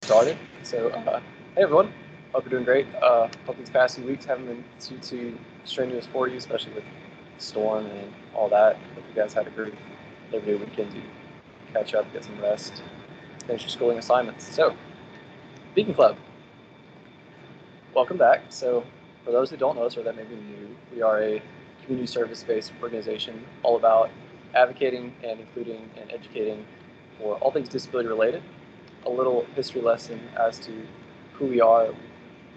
started. So, hey everyone, hope you're doing great. Hope these past few weeks haven't been too strenuous for you, especially with the storm and all that. Hope you guys had a great Labor Day weekend to catch up, get some rest, finish your schooling assignments. So, Beacon Club, welcome back. So, for those who don't know us or that may be new, we are a community service-based organization all about advocating and including and educating for all things disability related. A little history lesson as to who we are.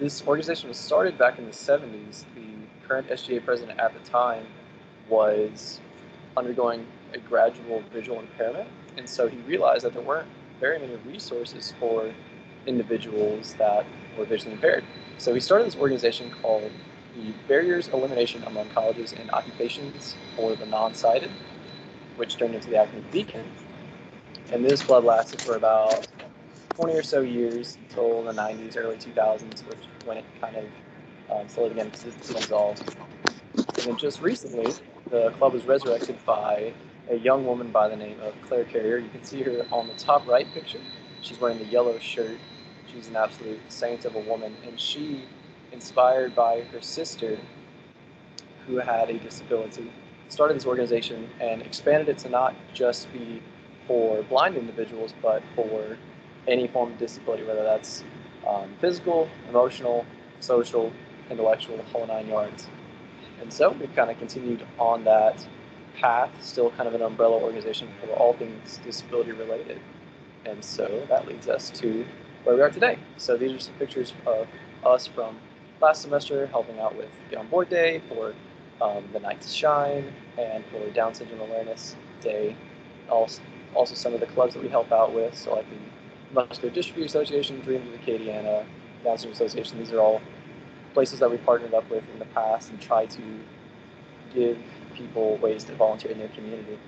This organization was started back in the 70s. The current SGA president at the time was undergoing a gradual visual impairment, and so he realized that there weren't very many resources for individuals that were visually impaired. So he started this organization called the Barriers Elimination Among Colleges and Occupations for the Non-Sighted, which turned into the acronym Beacon. And this club lasted for about 20 or so years until the 90s, early 2000s, when it kind of slowly began to dissolve. And then just recently, the club was resurrected by a young woman by the name of Claire Carrier. You can see her on the top right picture. She's wearing the yellow shirt. She's an absolute saint of a woman, and she, inspired by her sister, who had a disability, started this organization and expanded it to not just be for blind individuals, but for any form of disability, whether that's physical, emotional, social, intellectual, the whole 9 yards. And so we've kind of continued on that path, still kind of an umbrella organization for all things disability related. And so that leads us to where we are today. So these are some pictures of us from last semester helping out with the On Board Day, for the Night to Shine, and for Down Syndrome Awareness Day. Also some of the clubs that we help out with, so like the Muscular Dystrophy Association, Dreams of Acadiana, Down Syndrome Association. These are all places that we partnered up with in the past and try to give people ways to volunteer in their community.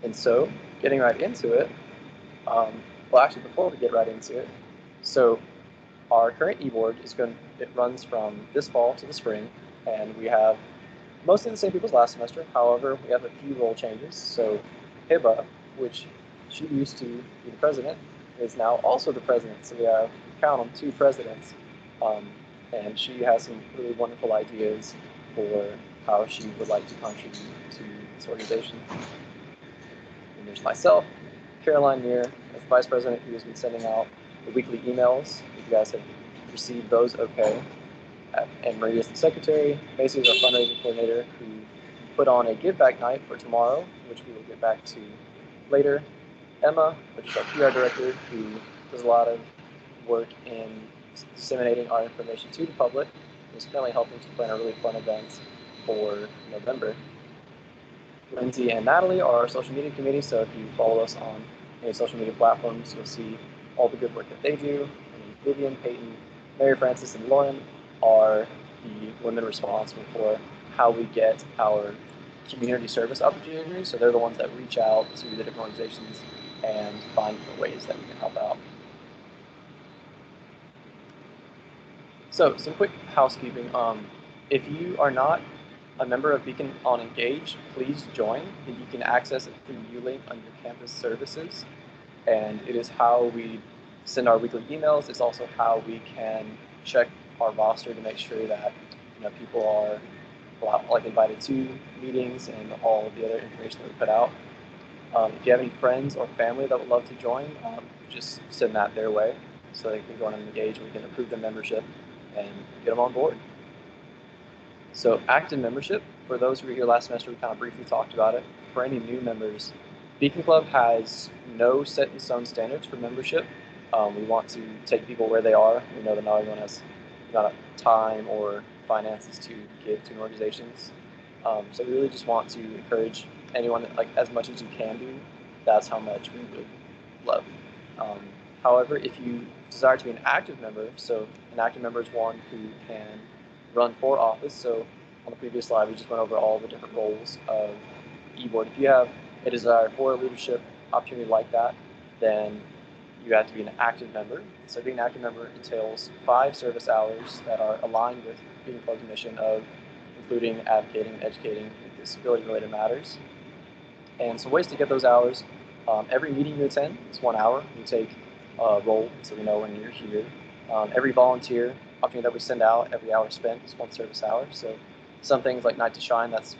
And so, getting right into it, well, actually, before we get right into it, so our current e-board it runs from this fall to the spring, and we have mostly the same people as last semester. However, we have a few role changes. So Hiba, which she used to be the president, is now also the president. So we have, count them, 2 presidents. And she has some really wonderful ideas for how she would like to contribute to this organization. And there's myself, Caroline Muir, as the vice president, who has been sending out the weekly emails. If you guys have received those, okay. And Maria is the secretary. Macy is our fundraising coordinator, who put on a give back night for tomorrow, which we will get back to later. Emma, which is our PR director, who does a lot of work in disseminating our information to the public, is currently helping to plan a really fun event for November. Lindsay and Natalie are our social media committee, so if you follow us on any social media platforms, you'll see all the good work that they do. And Vivian, Peyton, Mary Frances, and Lauren are the women responsible for how we get our community service opportunities. So they're the ones that reach out to the different organizations and find different ways that we can help out. So some quick housekeeping. If you are not a member of Beacon on Engage, please join. You can access it through ULink under Campus Services, and it is how we send our weekly emails. It's also how we can check our roster to make sure that people are invited to meetings and all of the other information that we put out. If you have any friends or family that would love to join, just send that their way so they can join and engage. We can approve their membership and get them on board. So active membership, for those who were here last semester, we kind of briefly talked about it. For any new members, Beacon Club has no set in stone standards for membership. We want to take people where they are. We know that not everyone has time or finances to give to organizations. So we really just want to encourage anyone, as much as you can do, that's how much we would love. However, if you desire to be an active member, so an active member is one who can run for office. So on the previous slide, we just went over all the different roles of e-board. If you have a desire for a leadership opportunity like that, then you have to be an active member. So being an active member entails 5 service hours that are aligned with Beacon Club's mission of including, advocating, and educating in disability-related matters. And some ways to get those hours: every meeting you attend is 1 hour. You take role, so we know when you're here. Every volunteer opportunity that we send out, every hour spent is 1 service hour. So some things like Night to Shine, that's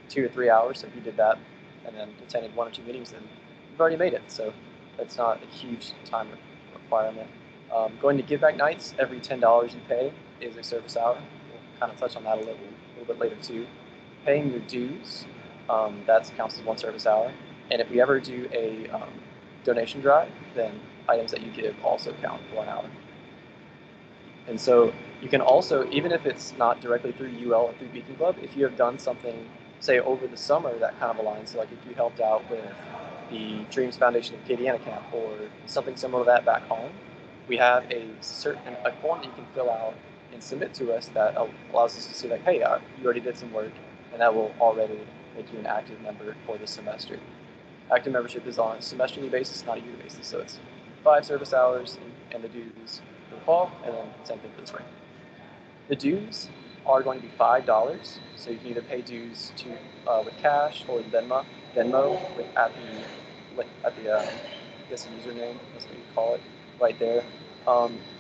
2 to 3 hours. So if you did that and then attended 1 or 2 meetings, then you've already made it. So that's not a huge time requirement. Going to Give Back Nights, every $10 you pay is a service hour. We'll kind of touch on that a little bit later too. Paying your dues, that counts as 1 service hour. And if we ever do a donation drive, then items that you give also count for 1 hour. And so you can also, even if it's not directly through UL or through Beacon Club, if you have done something, say over the summer that kind of aligns, so like if you helped out with the Dreams Foundation Acadiana Camp or something similar to that back home, we have a form that you can fill out and submit to us that allows us to see like, hey, you already did some work, and that will already make you an active member for this semester. Active membership is on a semesterly basis, not a year basis, so it's 5 service hours and the dues for the fall, and then same thing for the spring. The dues are going to be $5, so you can either pay dues with cash or Venmo at the I guess username, that's what you call it, right there.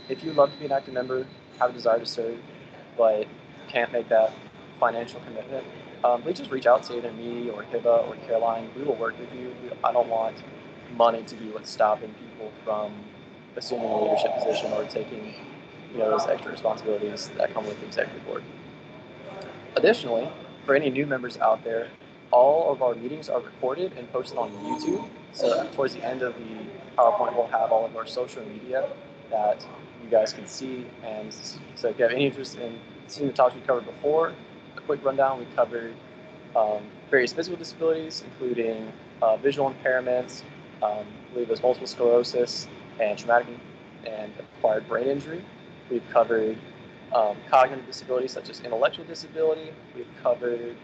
If you love to be an active member, have a desire to serve, but can't make that financial commitment, please just reach out to either me or Hiba or Caroline. We will work with you. I don't want money to be what's stopping people from assuming a leadership position or taking those extra responsibilities that come with the executive board. Additionally, for any new members out there, all of our meetings are recorded and posted on YouTube. So towards the end of the PowerPoint, we'll have all of our social media that you guys can see. And so if you have any interest in seeing the topics we covered before, a quick rundown, we covered various physical disabilities, including visual impairments, I believe it was multiple sclerosis, and traumatic and acquired brain injury. We've covered cognitive disabilities such as intellectual disability. We've covered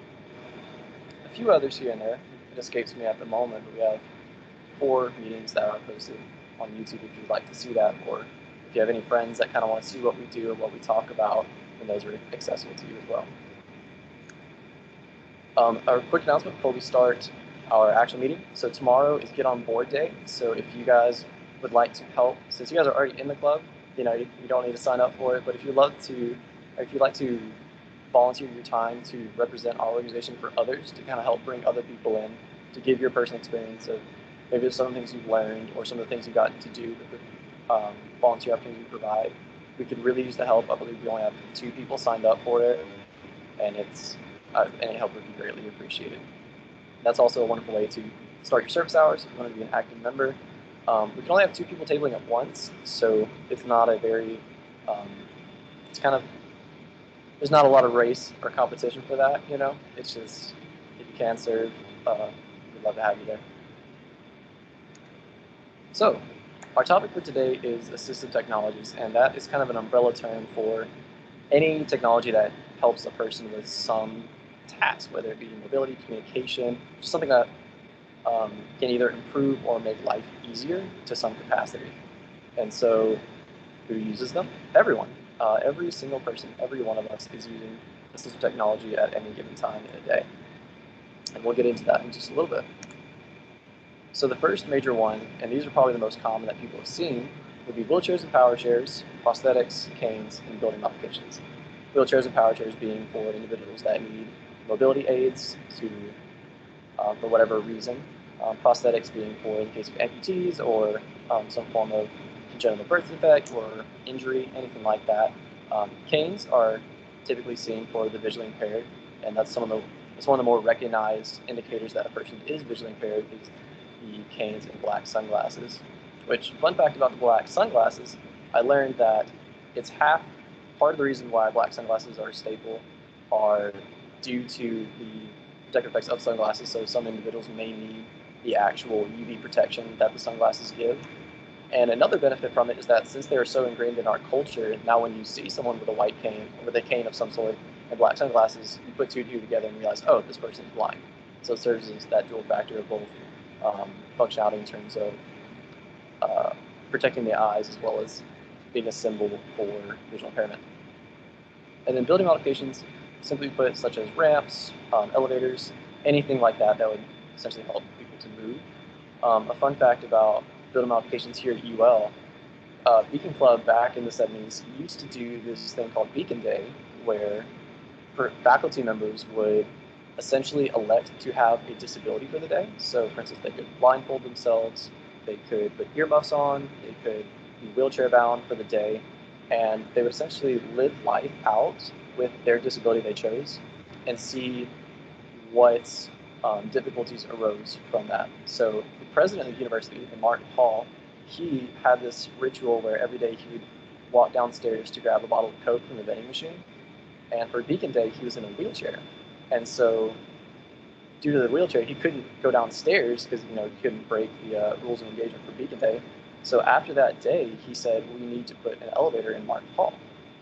a few others here and there. It escapes me at the moment, but we have 4 meetings that are posted on YouTube if you'd like to see that, or if you have any friends that kind of want to see what we do or what we talk about, then those are accessible to you as well. Our quick announcement before we start our actual meeting. So tomorrow is Get On Board Day. So if you guys would like to help, since you guys are already in the club, you don't need to sign up for it. But if you'd like to volunteer your time to represent our organization for others, to kind of help bring other people in, to give your personal experience of maybe there's some of the things you've learned or some of the things you've gotten to do with the volunteer opportunity you provide, we could really use the help. I believe we only have 2 people signed up for it, and any help would be greatly appreciated. That's also a wonderful way to start your service hours if you want to be an active member. We can only have 2 people tabling at once, so it's not a very, there's not a lot of race or competition for that, It's just, if you can serve, we'd love to have you there. So, our topic for today is assistive technologies, and that is kind of an umbrella term for any technology that helps a person with some task, whether it be mobility, communication, just something that can either improve or make life easier to some capacity. And so, who uses them? Everyone. Every single person, every one of us is using assistive technology at any given time in a day. And we'll get into that in just a little bit. So the first major one, and these are probably the most common that people have seen, would be wheelchairs and power chairs, prosthetics, canes, and building modifications. Wheelchairs and power chairs being for individuals that need mobility aids for whatever reason. Prosthetics being for in case of amputees or some form of congenital birth defect or injury, anything like that. Canes are typically seen for the visually impaired, and that's one of the more recognized indicators that a person is visually impaired is the canes and black sunglasses. Which, fun fact about the black sunglasses, I learned that it's part of the reason why black sunglasses are a staple are due to the protective effects of sunglasses. So some individuals may need the actual UV protection that the sunglasses give. And another benefit from it is that since they are so ingrained in our culture, now when you see someone with a white cane or with a cane of some sort and black sunglasses, you put 2 and 2 together and realize, oh, this person is blind. So it serves as that dual factor of both functionality in terms of protecting the eyes as well as being a symbol for visual impairment. And then building modifications, simply put, such as ramps, elevators, anything like that would essentially help people to move. A fun fact about building modifications here at UL Beacon Club back in the 70s used to do this thing called Beacon Day, where faculty members would essentially elect to have a disability for the day. So for instance, they could blindfold themselves, they could put earmuffs on, they could be wheelchair bound for the day, and they would essentially live life out with their disability they chose and see what difficulties arose from that. So the president of the university, Martin Hall, he had this ritual where every day he would walk downstairs to grab a bottle of Coke from the vending machine. And for Beacon Day, he was in a wheelchair. And so due to the wheelchair, he couldn't go downstairs because he couldn't break the rules of engagement for Beacon Day. So after that day, he said, we need to put an elevator in Martin Hall.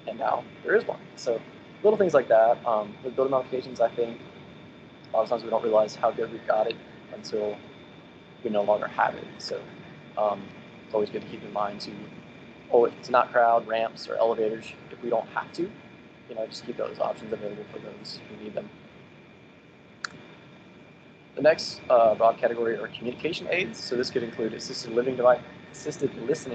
And now there is one. So little things like that. With building modifications, I think a lot of times we don't realize how good we've got it until we no longer have it. So it's always good to keep in mind to not crowd ramps or elevators if we don't have to. Just keep those options available for those who need them. The next broad category are communication aids. So this could include assisted listening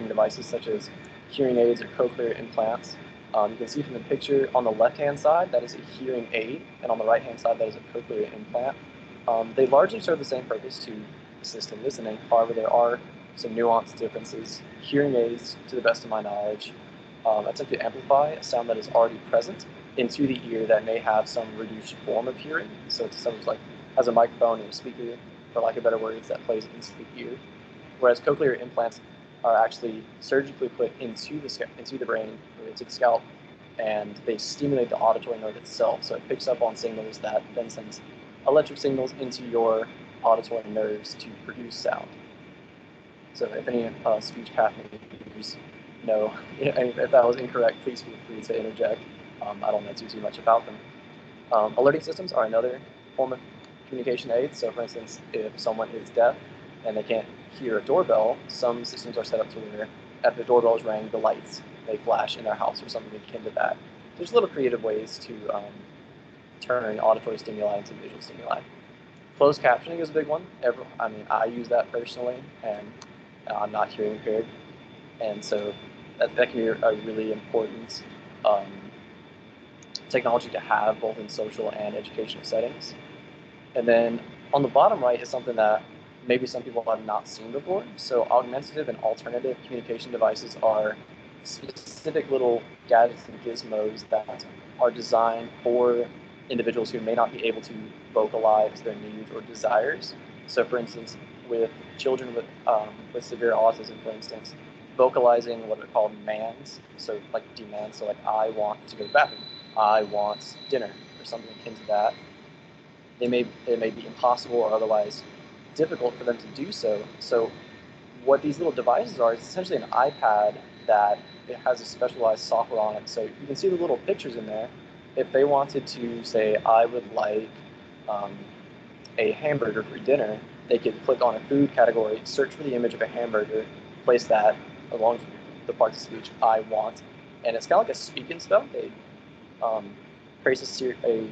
devices such as hearing aids or cochlear implants. You can see from the picture on the left-hand side, that is a hearing aid, and on the right-hand side, that is a cochlear implant. They largely serve the same purpose to assist in listening. However, there are some nuanced differences. Hearing aids, to the best of my knowledge, attempt to amplify a sound that is already present into the ear that may have some reduced form of hearing. So it's something like has a microphone and a speaker, for lack of better words, that plays into the ear. Whereas cochlear implants are actually surgically put into the brain or into the scalp, and they stimulate the auditory nerve itself. So it picks up on signals that then sends electric signals into your auditory nerves to produce sound. So if any speech pathologists know, if that was incorrect, please feel free to interject. I don't know too much about them. Alerting systems are another form of communication aid. So for instance, if someone is deaf and they can't hear a doorbell, some systems are set up to where after the doorbell is rang, the lights may flash in their house or something akin to that. There's little creative ways to turn auditory stimuli into visual stimuli. Closed captioning is a big one. I use that personally, and I'm not hearing impaired. And so that can be a really important technology to have both in social and educational settings. And then on the bottom right is something that maybe some people have not seen before. So augmentative and alternative communication devices are specific little gadgets and gizmos that are designed for individuals who may not be able to vocalize their needs or desires. So for instance, with children with severe autism, for instance, vocalizing what are called demands, so like demands, so like I want to go to the bathroom, I want dinner, or something akin to that. It may be impossible or otherwise difficult for them to do so. So what these little devices are is essentially an iPad that it has a specialized software on it. So you can see the little pictures in there. If they wanted to say, I would like a hamburger for dinner, they could click on a food category, search for the image of a hamburger, place that along with the parts of speech I want, and it's kind of like a speak and spell. They creates a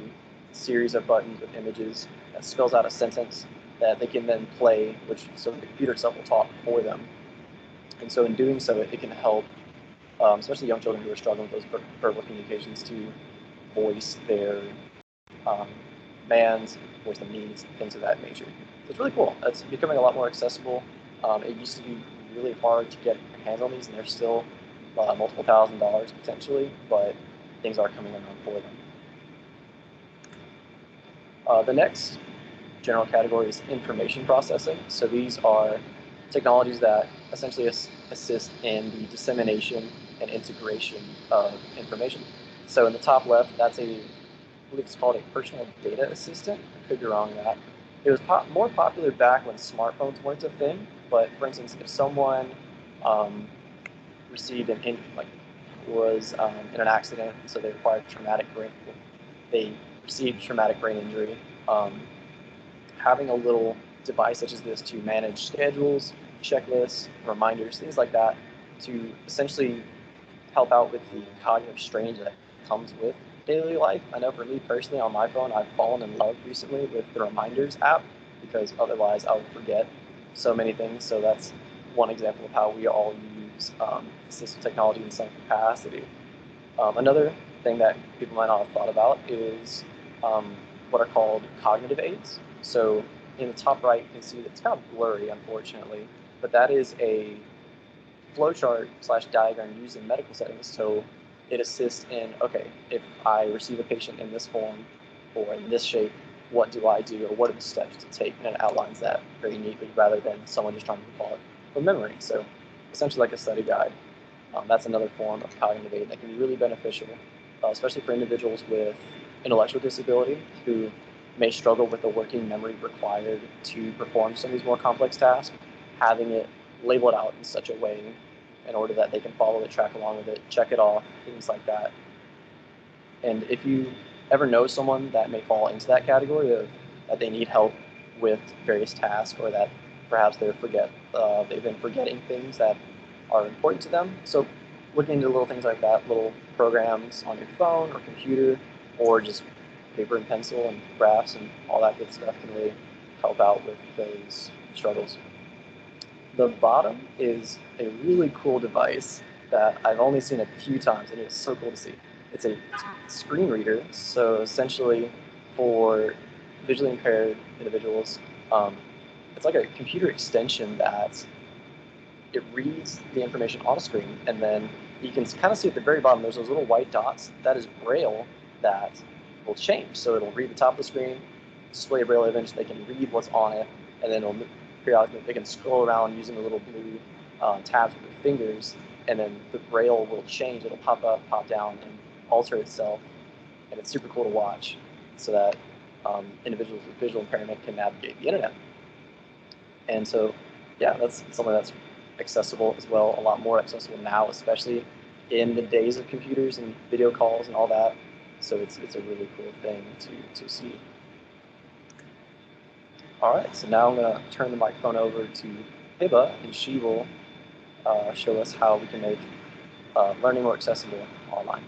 series of buttons with images that spells out a sentence that they can then play, so the computer itself will talk for them. And so in doing so, it can help, especially young children who are struggling with those verbal communications, to voice their demands, voice their needs, things of that nature. So it's really cool. It's becoming a lot more accessible. It used to be really hard to get your hands on these, and they're still multiple $1,000s potentially, but things are coming around for them. The next general category is information processing. So these are technologies that essentially assist in the dissemination and integration of information. So in the top left, that's I believe it's called a personal data assistant. I could be wrong on that. It was more popular back when smartphones weren't a thing, but for instance, if someone received was in an accident, so they received traumatic brain injury, having a little device such as this to manage schedules, checklists, reminders, things like that, to essentially help out with the cognitive strain that comes with daily life. I know for me personally on my phone, I've fallen in love recently with the Reminders app, because otherwise I would forget so many things. So that's one example of how we all use use assistive technology in some capacity. Another thing that people might not have thought about is what are called cognitive aids. So in the top right, you can see that it's kind of blurry, unfortunately, but that is a flowchart / diagram used in medical settings. So it assists in, okay, if I receive a patient in this form or in this shape, what do I do, or what are the steps to take? And it outlines that very neatly rather than someone just trying to recall it from memory. So essentially like a study guide. That's another form of cognitive aid that can be really beneficial, especially for individuals with intellectual disability who may struggle with the working memory required to perform some of these more complex tasks. Having it labeled out in such a way in order that they can follow it, track along with it, check it off, things like that. And if you ever know someone that may fall into that category of that they need help with various tasks, or that perhaps they've been forgetting things that are important to them. So looking into little things like that, little programs on your phone or computer, or just paper and pencil and graphs and all that good stuff can really help out with those struggles. The bottom is a really cool device that I've only seen a few times, and it's so cool to see. It's a screen reader, so essentially for visually impaired individuals, it's like a computer extension that it reads the information on a screen, and then you can kind of see at the very bottom, there's those little white dots. That is Braille that will change. So it'll read the top of the screen, display a Braille image, they can read what's on it, and then it'll periodically, they can scroll around using the little blue tabs with their fingers, and then the Braille will change. It'll pop up, pop down, and alter itself, and it's super cool to watch so that individuals with visual impairment can navigate the internet. And so, yeah, that's something that's accessible as well, a lot more accessible now, especially in the days of computers and video calls and all that. So it's a really cool thing to see. All right, so now I'm going to turn the microphone over to Hiba, and she will show us how we can make learning more accessible online.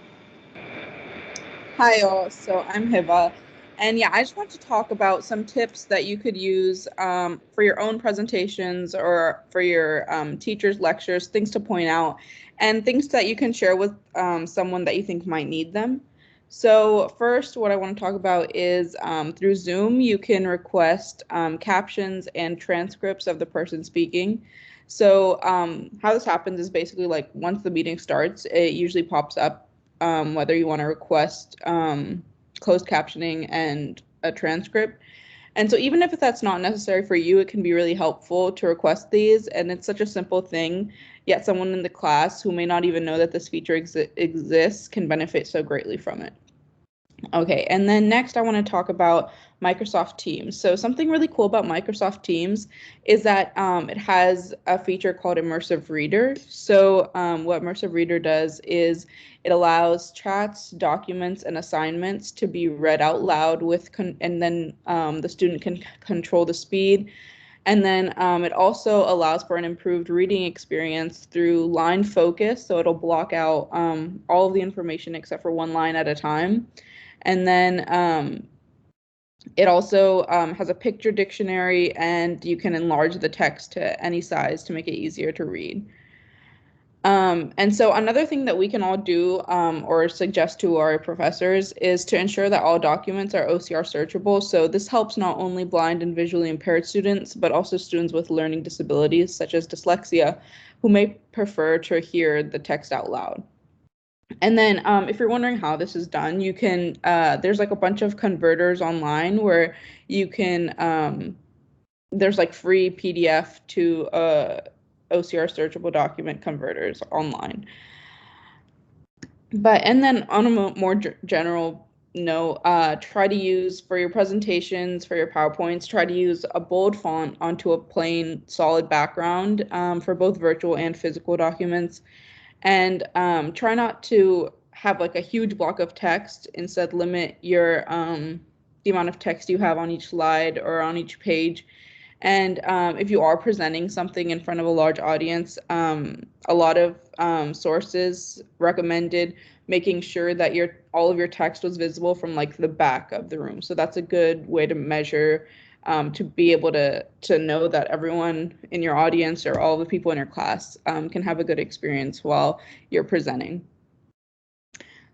Hi all, so I'm Hiba, and yeah, I just want to talk about some tips that you could use for your own presentations or for your teachers' lectures, things to point out, and things that you can share with someone that you think might need them. So first, what I want to talk about is through Zoom, you can request captions and transcripts of the person speaking. So how this happens is basically like once the meeting starts, it usually pops up whether you want to request closed captioning and a transcript. And so even if that's not necessary for you, it can be really helpful to request these. And it's such a simple thing, yet someone in the class who may not even know that this feature exists can benefit so greatly from it. Okay, and then next I want to talk about Microsoft Teams. So something really cool about Microsoft Teams is that it has a feature called Immersive Reader. So what Immersive Reader does is it allows chats, documents, and assignments to be read out loud with, and then the student can control the speed. And then it also allows for an improved reading experience through line focus. So it'll block out all of the information except for one line at a time. And then it also has a picture dictionary, and you can enlarge the text to any size to make it easier to read. And so another thing that we can all do or suggest to our professors is to ensure that all documents are OCR searchable. So this helps not only blind and visually impaired students, but also students with learning disabilities such as dyslexia, who may prefer to hear the text out loud. And then if you're wondering how this is done, you can, there's like a bunch of converters online where you can, there's like free PDF to OCR searchable document converters online. And then on a more general note, try to use for your presentations, for your PowerPoints, try to use a bold font onto a plain solid background for both virtual and physical documents. And try not to have like a huge block of text. Instead, limit your the amount of text you have on each slide or on each page. And if you are presenting something in front of a large audience, a lot of sources recommended making sure that all of your text was visible from like the back of the room. So that's a good way to measure to be able to know that everyone in your audience or all the people in your class can have a good experience while you're presenting.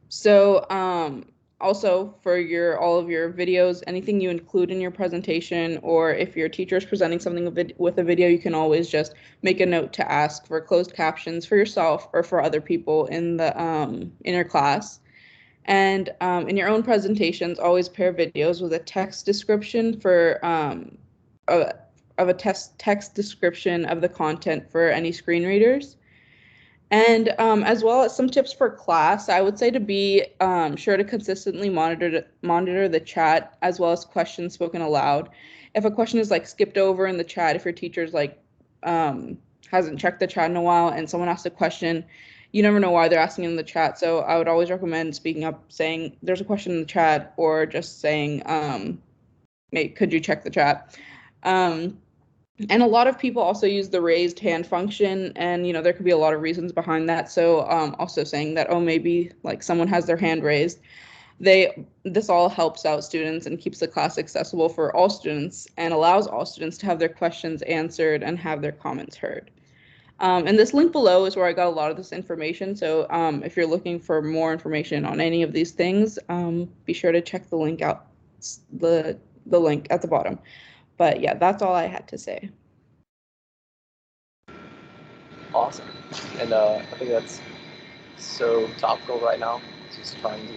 So also for all of your videos, anything you include in your presentation, or if your teacher is presenting something with a video, you can always just make a note to ask for closed captions for yourself or for other people in the in your class. And in your own presentations, always pair videos with a text description for of a text description of the content for any screen readers. And as well as some tips for class, I would say to be sure to consistently monitor the chat as well as questions spoken aloud. If a question is like skipped over in the chat, if your teacher's like hasn't checked the chat in a while and someone asks a question, you never know why they're asking in the chat. So I would always recommend speaking up, saying there's a question in the chat, or just saying, hey, could you check the chat? And a lot of people also use the raised hand function, and there could be a lot of reasons behind that. So also saying that, oh, maybe like someone has their hand raised. This all helps out students and keeps the class accessible for all students and allows all students to have their questions answered and have their comments heard. And this link below is where I got a lot of this information. So if you're looking for more information on any of these things, be sure to check the link out, the link at the bottom. But yeah, that's all I had to say. Awesome. And I think that's so topical right now. Just trying to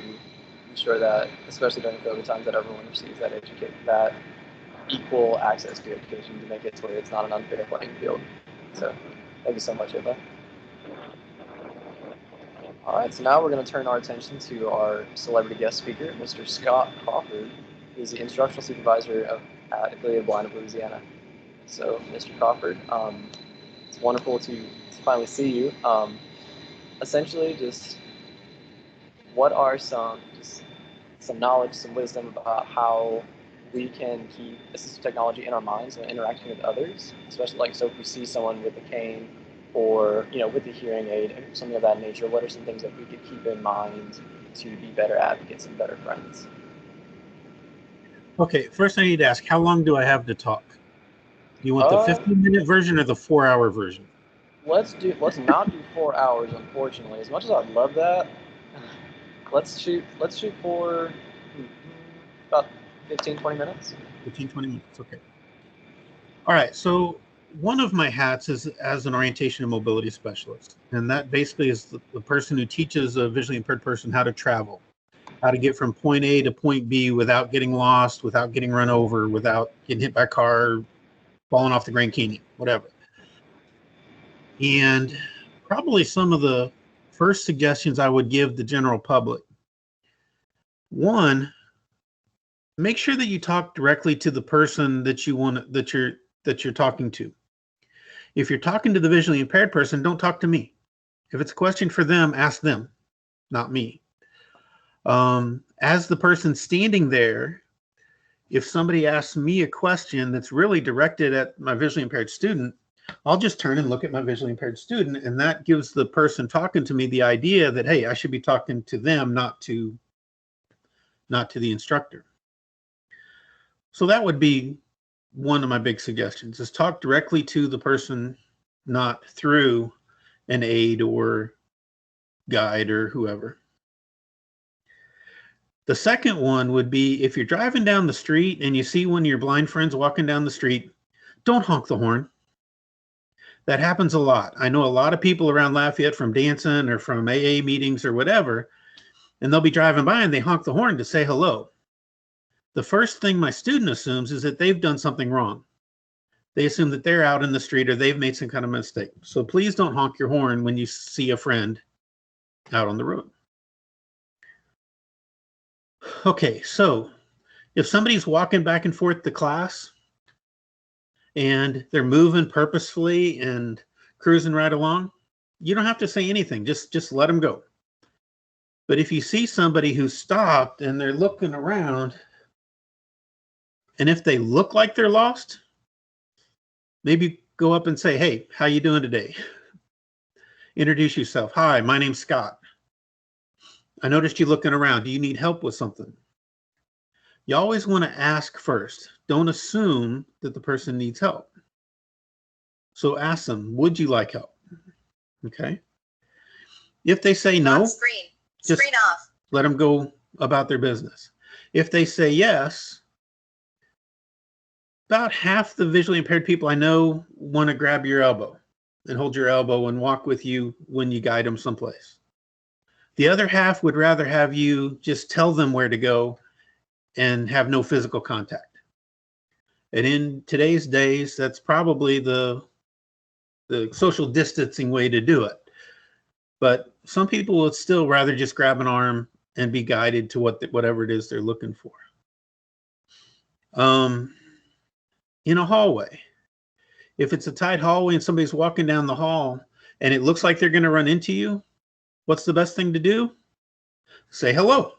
ensure that, especially during COVID times, that everyone receives that equal access to education, to make it to where it's not an unfair playing field. So thank you so much, Eva. All right, so now we're going to turn our attention to our celebrity guest speaker, Mr. Scott Crawford, who is the instructional supervisor at Affiliated Blind of Louisiana. So, Mr. Crawford, it's wonderful to finally see you. Essentially, just what are some knowledge, some wisdom about how we can keep assistive technology in our minds when interacting with others, especially like so if we see someone with a cane or with a hearing aid or something of that nature, what are some things that we could keep in mind to be better advocates and better friends? Okay, first I need to ask, how long do I have to talk? Do you want the 15-minute version or the 4-hour version? Let's not do 4 hours, unfortunately. As much as I'd love that, let's shoot for about 15-20 minutes. 15-20 minutes, okay. All right, so one of my hats is as an orientation and mobility specialist, and that basically is the person who teaches a visually impaired person how to travel, how to get from point A to point B without getting lost, without getting run over, without getting hit by a car, falling off the Grand Canyon, whatever. And probably some of the first suggestions I would give the general public. One, make sure that you talk directly to the person that you're talking to. If you're talking to the visually impaired person, don't talk to me. If it's a question for them, ask them, not me. As the person standing there, if somebody asks me a question that's really directed at my visually impaired student, I'll just turn and look at my visually impaired student, and that gives the person talking to me the idea that, hey, I should be talking to them, not to the instructor. So that would be one of my big suggestions, is talk directly to the person, not through an aide or guide or whoever. The second one would be, if you're driving down the street and you see one of your blind friends walking down the street, don't honk the horn. That happens a lot. I know a lot of people around Lafayette from dancing or from AA meetings or whatever, and they'll be driving by and they honk the horn to say hello. The first thing my student assumes is that they've done something wrong. They assume that they're out in the street or they've made some kind of mistake. So please don't honk your horn when you see a friend out on the road. Okay, so if somebody's walking back and forth to class and they're moving purposefully and cruising right along, you don't have to say anything. Just let them go. But if you see somebody who's stopped and they're looking around, and if they look like they're lost, maybe go up and say, hey, how you doing today? Introduce yourself. Hi, my name's Scott. I noticed you looking around. Do you need help with something? You always want to ask first. Don't assume that the person needs help. So ask them, would you like help? Okay. If they say no, just screen off. Let them go about their business. If they say yes, about half the visually impaired people I know want to grab your elbow and hold your elbow and walk with you when you guide them someplace. The other half would rather have you just tell them where to go and have no physical contact. And in today's days, that's probably the social distancing way to do it. But some people would still rather just grab an arm and be guided to whatever it is they're looking for. In a hallway, if it's a tight hallway and somebody's walking down the hall and it looks like they're going to run into you, what's the best thing to do? Say hello.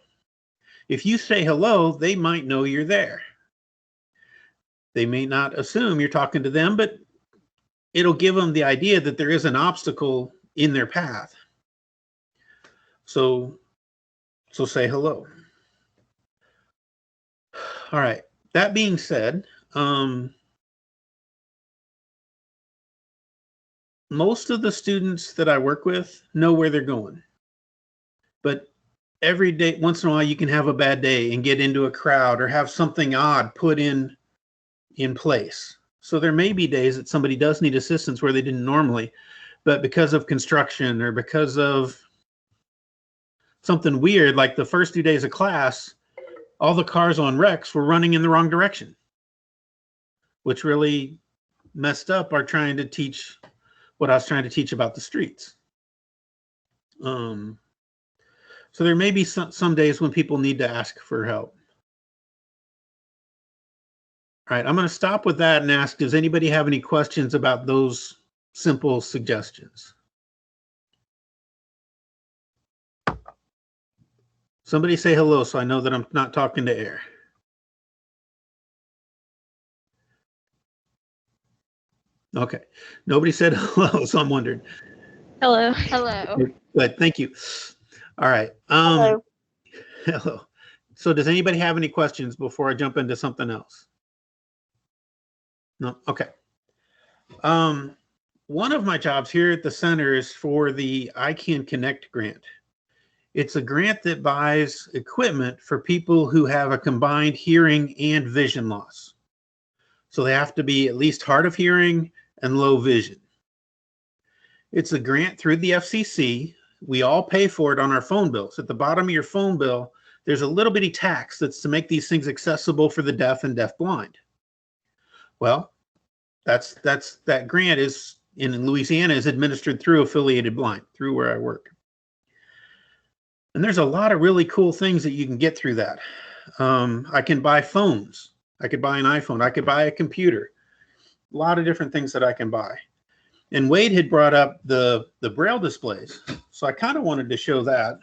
If you say hello, they might know you're there. They may not assume you're talking to them, but it'll give them the idea that there is an obstacle in their path. So say hello. All right. That being said, most of the students that I work with know where they're going. But every day, once in a while, you can have a bad day and get into a crowd or have something odd put in place. So there may be days that somebody does need assistance where they didn't normally, but because of construction or because of something weird, like the first 2 days of class, all the cars on Rex were running in the wrong direction, which really messed up our trying to teach what I was trying to teach about the streets. So there may be some days when people need to ask for help. All right, I'm going to stop with that and ask, does anybody have any questions about those simple suggestions? Somebody say hello so I know that I'm not talking to air. Okay, nobody said hello, so I'm wondering. Hello. Hello. Good, thank you. All right. Hello. Hello. So does anybody have any questions before I jump into something else? No? Okay. One of my jobs here at the center is for the I Can Connect grant. It's a grant that buys equipment for people who have a combined hearing and vision loss. So they have to be at least hard of hearing and low vision. It's a grant through the FCC. We all pay for it on our phone bills. At the bottom of your phone bill, there's a little bitty tax that's to make these things accessible for the deaf and deafblind. Well, that grant is in Louisiana is administered through Affiliated Blind, through where I work. And there's a lot of really cool things that you can get through that. I can buy phones. I could buy an iPhone. I could buy a computer. A lot of different things that I can buy. And Wade had brought up the Braille displays. So I kind of wanted to show that.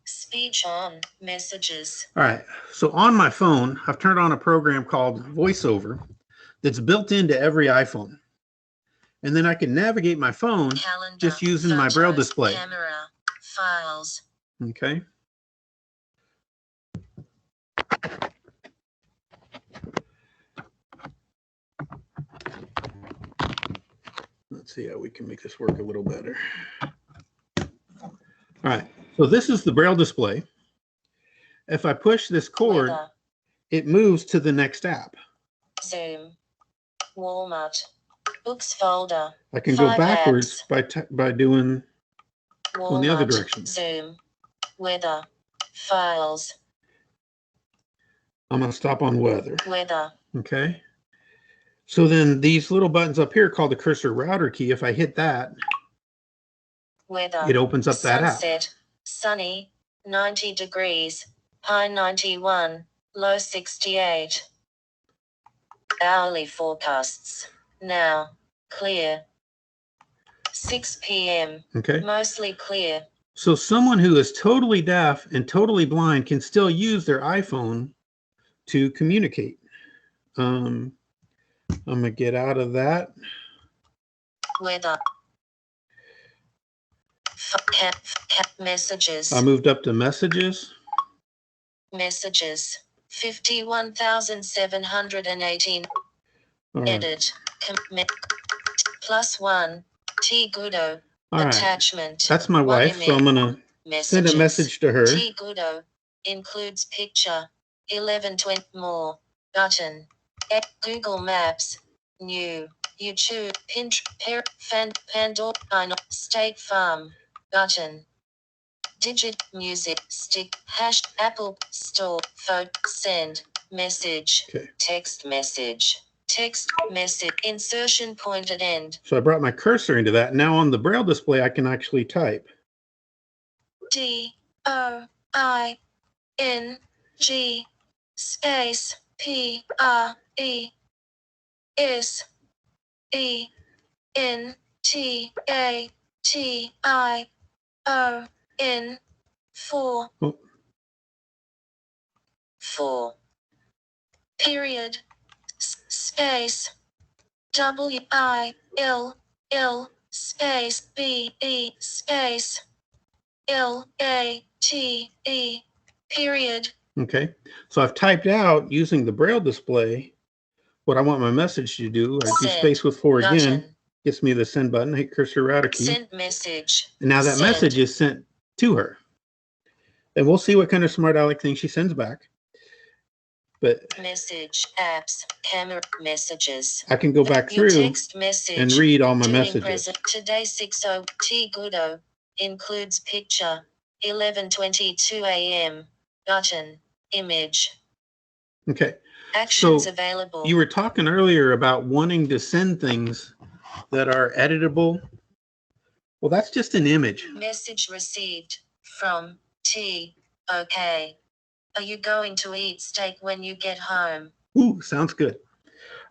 Speech on, messages. All right, so on my phone, I've turned on a program called VoiceOver that's built into every iPhone. And then I can navigate my phone Calendar, just using photos, my Braille display. Camera, files. Okay. Let's see how we can make this work a little better. All right, so this is the Braille display. If I push this cord, Weather. It moves to the next app. Zoom. Walmart. Books folder. I can go 5 backwards apps. by doing Walmart. the other direction. Zoom. Weather. Files. I'm going to stop on weather. Weather. Okay. So then these little buttons up here called the cursor router key. If I hit that, Weather. it opens up that app. Sunset. Sunny. 90 degrees. High 91. Low 68. Hourly forecasts. Now. Clear. 6 p.m. Okay. Mostly clear. So someone who is totally deaf and totally blind can still use their iPhone to communicate. I'm going to get out of that. Weather. Messages. I moved up to messages. Messages. 51,718. All right. Edit. +1. T Gudo. All right. Attachment. That's my wife, so I'm gonna send a message to her. T Gudo. Includes picture. 1120 more. Button. Google Maps. New. YouTube. Pinterest. Pandora. State Farm. Button. Digit. Music. Stick. Hash. Apple Store. Phone. Send. Message. Okay. Text message. Text message. Insertion point at end. So I brought my cursor into that. Now on the Braille display, I can actually type. DOING space PRESENTATION 4. Oh. 4. Period. Space. WILL space BE space LATE period. Okay. So I've typed out using the Braille display what I want my message to do. I do Send. space with 4 again. Button. Gets me the send button. I hit cursor router key. Send message. And now that Send. message is sent to her. And we'll see what kind of smart aleck thing she sends back. But Message, apps, camera, messages. I can go back Your through text message. and read all my Doing messages. present. Today 60 T Gudo. Includes picture. 11:22 a.m. Button. Image. Okay. Actions So, available. You were talking earlier about wanting to send things that are editable. Well, that's just an image. Message received from T. Okay. Are you going to eat steak when you get home? Ooh, sounds good.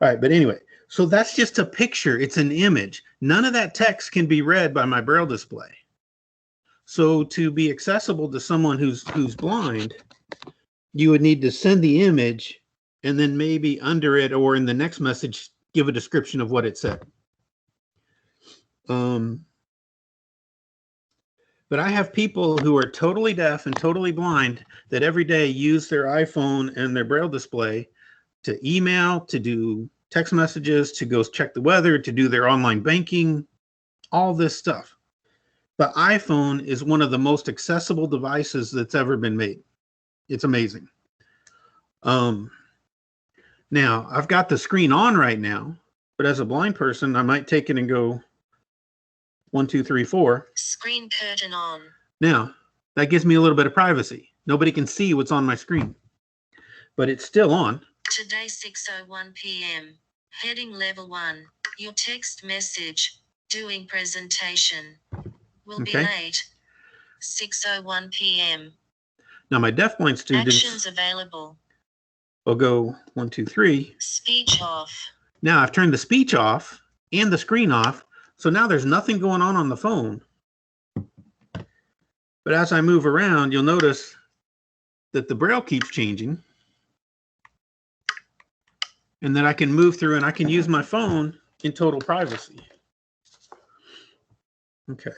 All right, but anyway, so that's just a picture. It's an image. None of that text can be read by my Braille display. So to be accessible to someone who's blind, you would need to send the image and then maybe under it or in the next message, give a description of what it said. But I have people who are totally deaf and totally blind that every day use their iPhone and their Braille display to email, to do text messages, to go check the weather, to do their online banking, all this stuff. The iPhone is one of the most accessible devices that's ever been made. It's amazing. Now, I've got the screen on right now, but as a blind person, I might take it and go 1, 2, 3, 4. Screen curtain on. Now, that gives me a little bit of privacy. Nobody can see what's on my screen, but it's still on. Today 6:01 p.m. Heading level 1. Your text message. Doing presentation. Will be late. 6:01 p.m. Now, my deafblind students Actions available. will go 1, 2, 3. Speech off. Now, I've turned the speech off and the screen off, so now there's nothing going on the phone. But as I move around, you'll notice that the Braille keeps changing and that I can move through and I can use my phone in total privacy. Okay.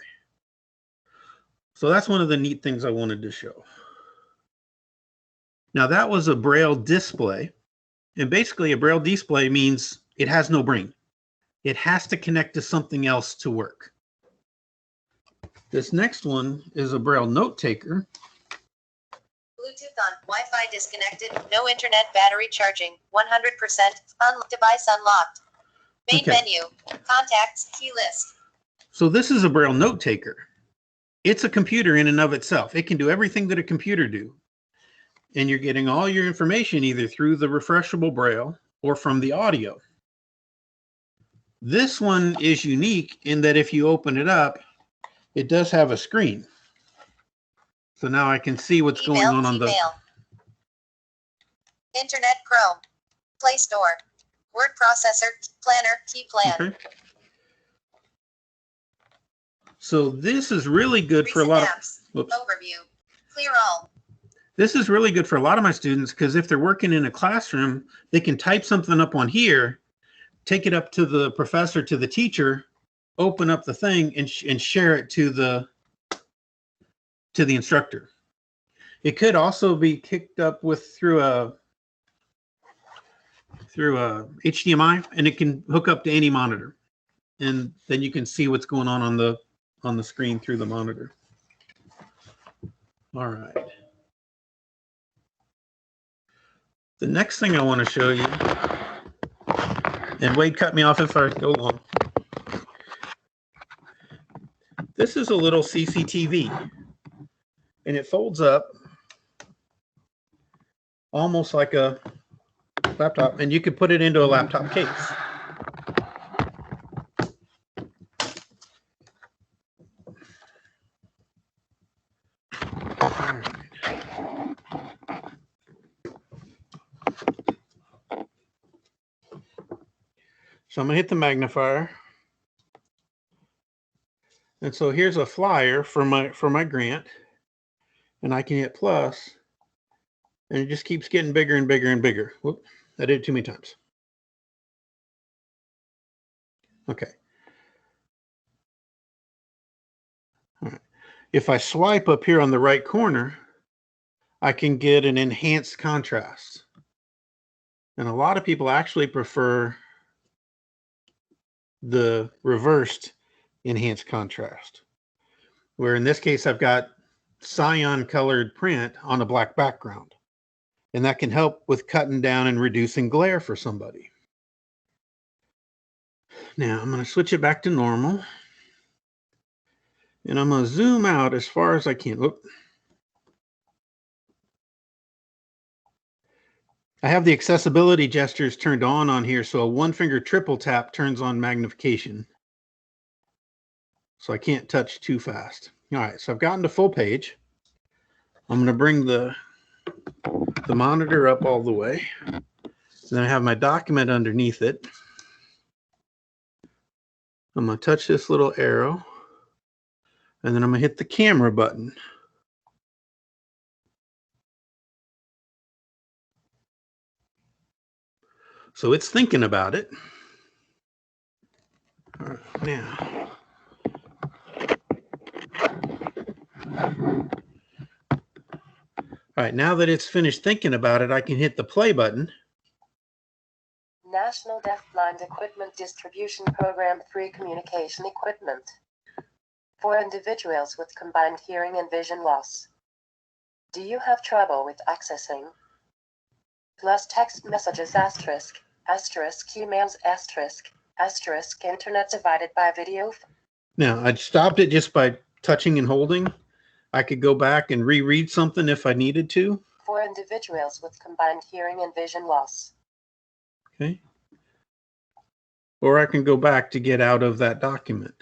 So that's one of the neat things I wanted to show. Now that was a Braille display, and basically a Braille display means it has no brain. It has to connect to something else to work. This next one is a Braille note taker. Bluetooth on, Wi-Fi disconnected, no internet, battery charging, 100%, device unlocked. Main menu, contacts, key list. So this is a Braille note taker. It's a computer in and of itself. It can do everything that a computer do. And you're getting all your information either through the refreshable Braille or from the audio. This one is unique in that if you open it up, it does have a screen. So now I can see what's going on the... Internet, Chrome, Play Store, word processor, planner, key plan. Okay. So this is really good for a lot of... Whoops. Overview, clear all. This is really good for a lot of my students because if they're working in a classroom, they can type something up on here, take it up to the professor, to the teacher, open up the thing and share it to the instructor. It could also be kicked up through a HDMI, and it can hook up to any monitor, and then you can see what's going on the screen through the monitor. All right. The next thing I want to show you, and Wade, cut me off if I go long. This is a little CCTV, and it folds up almost like a laptop, and you could put it into a laptop case. So I'm gonna hit the magnifier. And so here's a flyer for my grant, and I can hit plus, and it just keeps getting bigger and bigger and bigger. Whoop, I did it too many times. Okay. All right. If I swipe up here on the right corner, I can get an enhanced contrast. And a lot of people actually prefer the reversed enhanced contrast, where in this case I've got cyan colored print on a black background, and that can help with cutting down and reducing glare for somebody. Now I'm going to switch it back to normal, and I'm going to zoom out as far as I can. Whoop. I have the accessibility gestures turned on here, so a one-finger triple tap turns on magnification. So I can't touch too fast. All right, so I've gotten to full page. I'm going to bring the monitor up all the way. And then I have my document underneath it. I'm going to touch this little arrow, and then I'm going to hit the camera button. So it's thinking about it. All right, now. All right, now that it's finished thinking about it, I can hit the play button. National Deafblind Equipment Distribution Program 3 Communication Equipment for individuals with combined hearing and vision loss. Do you have trouble with accessing plus text messages asterisk, emails asterisk, internet divided by video? Now, I stopped it just by touching and holding. I could go back and reread something if I needed to. For individuals with combined hearing and vision loss. Okay. Or I can go back to get out of that document.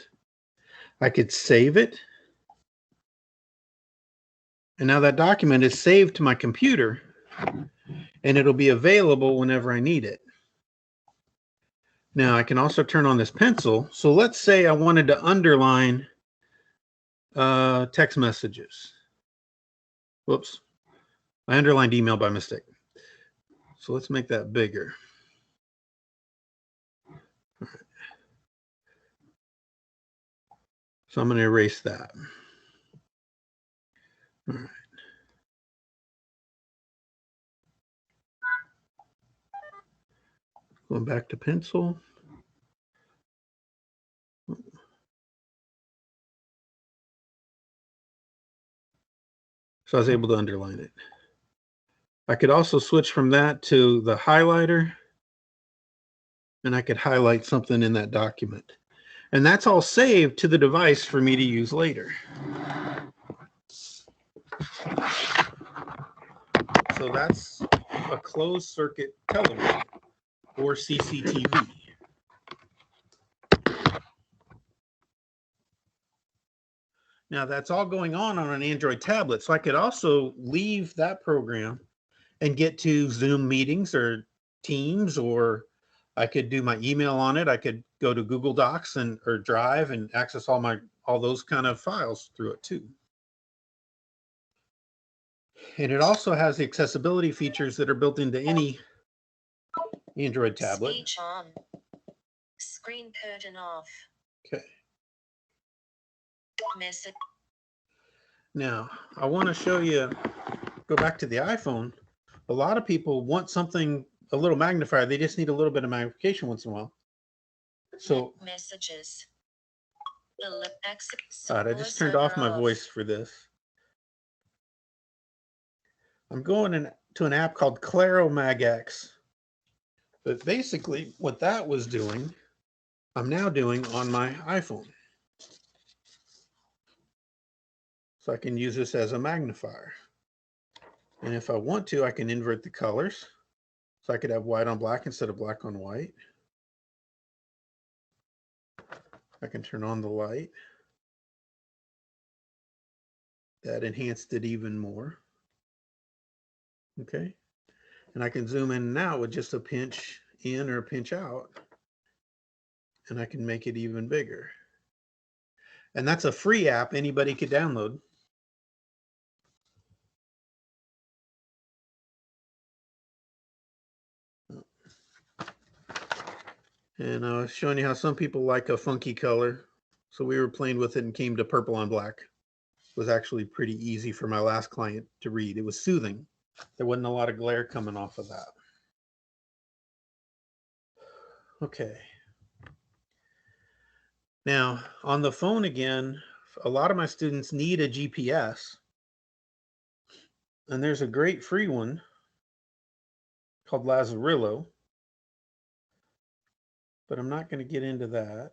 I could save it. And now that document is saved to my computer, and it'll be available whenever I need it. Now I can also turn on this pencil. So let's say I wanted to underline text messages. Whoops. I underlined email by mistake. So let's make that bigger. All right. So I'm going to erase that. All right. Going back to pencil. So I was able to underline it. I could also switch from that to the highlighter, and I could highlight something in that document. And that's all saved to the device for me to use later. So that's a closed circuit television, or CCTV. Now that's all going on an Android tablet. So I could also leave that program and get to Zoom meetings or Teams, or I could do my email on it. I could go to Google Docs or Drive and access all those kind of files through it too. And it also has the accessibility features that are built into any Android tablet. Speech on. Screen curtain off. Okay. Message. Now, I want to show you, go back to the iPhone. A lot of people want something a little magnifier. They just need a little bit of magnification once in a while. So, Messages. all right, I just turned off my voice for this. I'm going to an app called Claro MagX. But basically, what that was doing, I'm now doing on my iPhone. So I can use this as a magnifier. And if I want to, I can invert the colors. So I could have white on black instead of black on white. I can turn on the light. That enhanced it even more. Okay. And I can zoom in and out with just a pinch in or a pinch out. And I can make it even bigger. And that's a free app anybody could download. And I was showing you how some people like a funky color. So we were playing with it and came to purple on black. It was actually pretty easy for my last client to read. It was soothing. There wasn't a lot of glare coming off of that. Okay. Now, on the phone again, a lot of my students need a GPS. And there's a great free one called Lazarillo. But I'm not going to get into that.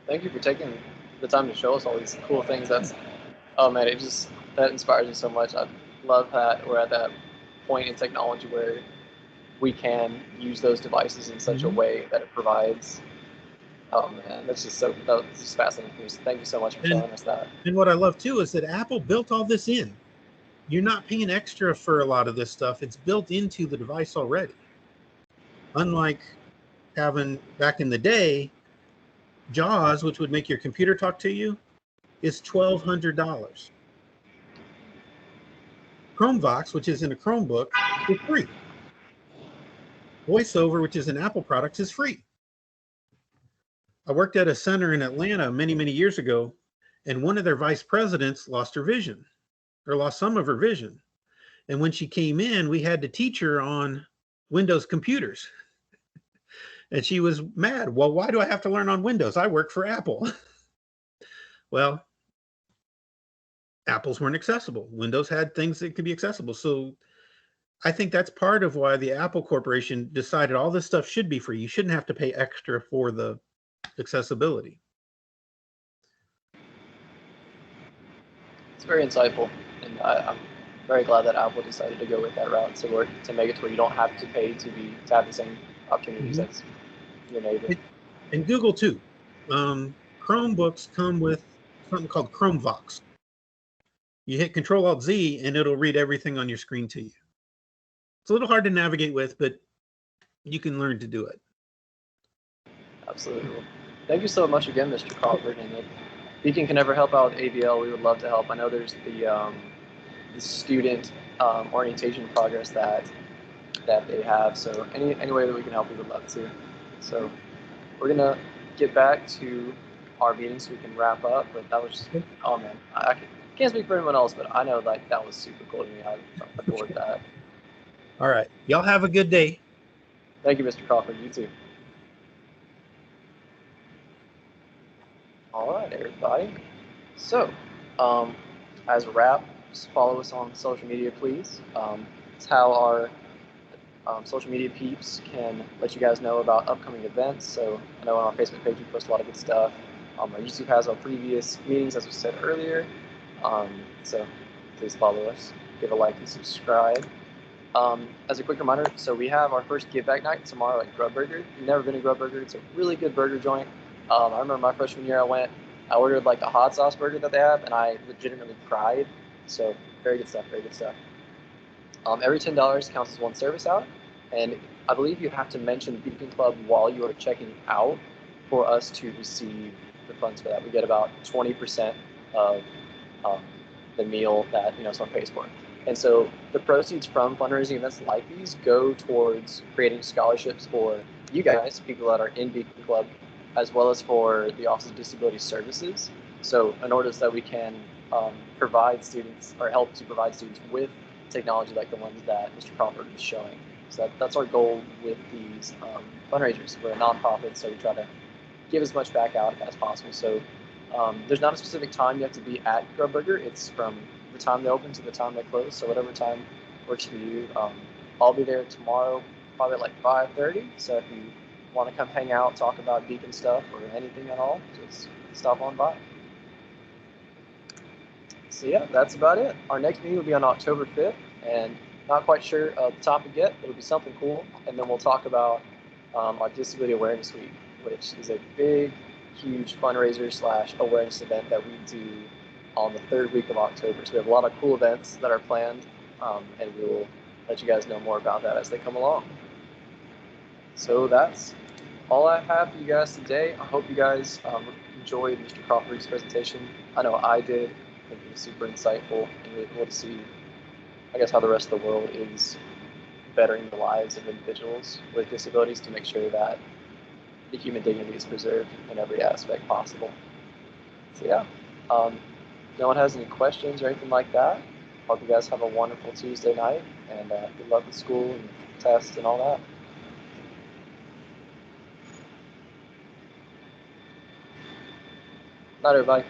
Thank you for taking the time to show us all these cool things. Oh man, that inspires me so much. I love that we're at that point in technology where we can use those devices in such a way that it provides. Oh man, that was just fascinating news. Thank you so much for showing us that. And what I love too is that Apple built all this in. You're not paying extra for a lot of this stuff. It's built into the device already. Unlike having back in the day, JAWS, which would make your computer talk to you, is $1,200. Chromevox, which is in a Chromebook, is free. VoiceOver, which is an Apple product, is free. I worked at a center in Atlanta many, many years ago, and one of their vice presidents lost her vision, or lost some of her vision. And when she came in, we had to teach her on Windows computers. And she was mad. Well, why do I have to learn on Windows? I work for Apple. Well, Apples weren't accessible. Windows had things that could be accessible. So I think that's part of why the Apple Corporation decided all this stuff should be free. You shouldn't have to pay extra for the accessibility. It's very insightful, and I'm very glad that Apple decided to go with that route to make it to where you don't have to pay to have the same opportunities as your neighbor. And Google too. Chromebooks come with something called Chromevox. You hit Control-Alt-Z and it'll read everything on your screen to you. It's a little hard to navigate with, but you can learn to do it. Absolutely. Well, thank you so much again, Mr. Crawford. And if Beacon can ever help out AVL, we would love to help. I know there's the student orientation progress that they have. So any way that we can help, we would love to. So we're gonna get back to our meeting so we can wrap up. But that was just, oh man, I can't speak for anyone else, but I know like that was super cool to me. I adored that. All right, y'all have a good day. Thank you, Mr. Crawford. You too. All right, everybody. So, as a wrap, just follow us on social media, please. It's how our social media peeps can let you guys know about upcoming events. So, I know on our Facebook page we post a lot of good stuff. Our YouTube has our previous meetings, as we said earlier. So, please follow us, give a like and subscribe. As a quick reminder, so we have our first give back night tomorrow at Grub Burger. If you've never been to Grub Burger, it's a really good burger joint. I remember my freshman year I ordered like a hot sauce burger that they have, and I legitimately cried. So very good stuff, very good stuff. Every $10 counts as one service out, and I believe you have to mention Beacon Club while you are checking out for us to receive the funds for that. We get about 20% of the meal that someone pays for. And so the proceeds from fundraising events like these go towards creating scholarships for you guys, people that are in Beacon Club, as well as for the Office of Disability Services. So in order that we can provide students or help to provide students with technology like the ones that Mr. Crawford is showing. So that's our goal with these fundraisers. We're a nonprofit, so we try to give as much back out as possible. So there's not a specific time you have to be at Grub Burger. It's from the time they open to the time they close. So whatever time works for you. I'll be there tomorrow, probably at like 5:30. So if you want to come hang out, talk about Beacon stuff or anything at all, just stop on by. So yeah, that's about it. Our next meeting will be on October 5th, and not quite sure of the topic yet, but it'll be something cool. And then we'll talk about our Disability Awareness Week, which is a big, huge fundraiser / awareness event that we do on the 3rd week of October. So we have a lot of cool events that are planned, and we will let you guys know more about that as they come along. So that's all I have for you guys today. I hope you guys enjoyed Mr. Crawford's presentation. I know I did. I think it was super insightful and really cool to see, I guess, how the rest of the world is bettering the lives of individuals with disabilities to make sure that the human dignity is preserved in every aspect possible. So yeah, no one has any questions or anything like that. Hope you guys have a wonderful Tuesday night, and good luck with school and tests and all that. Night, everybody.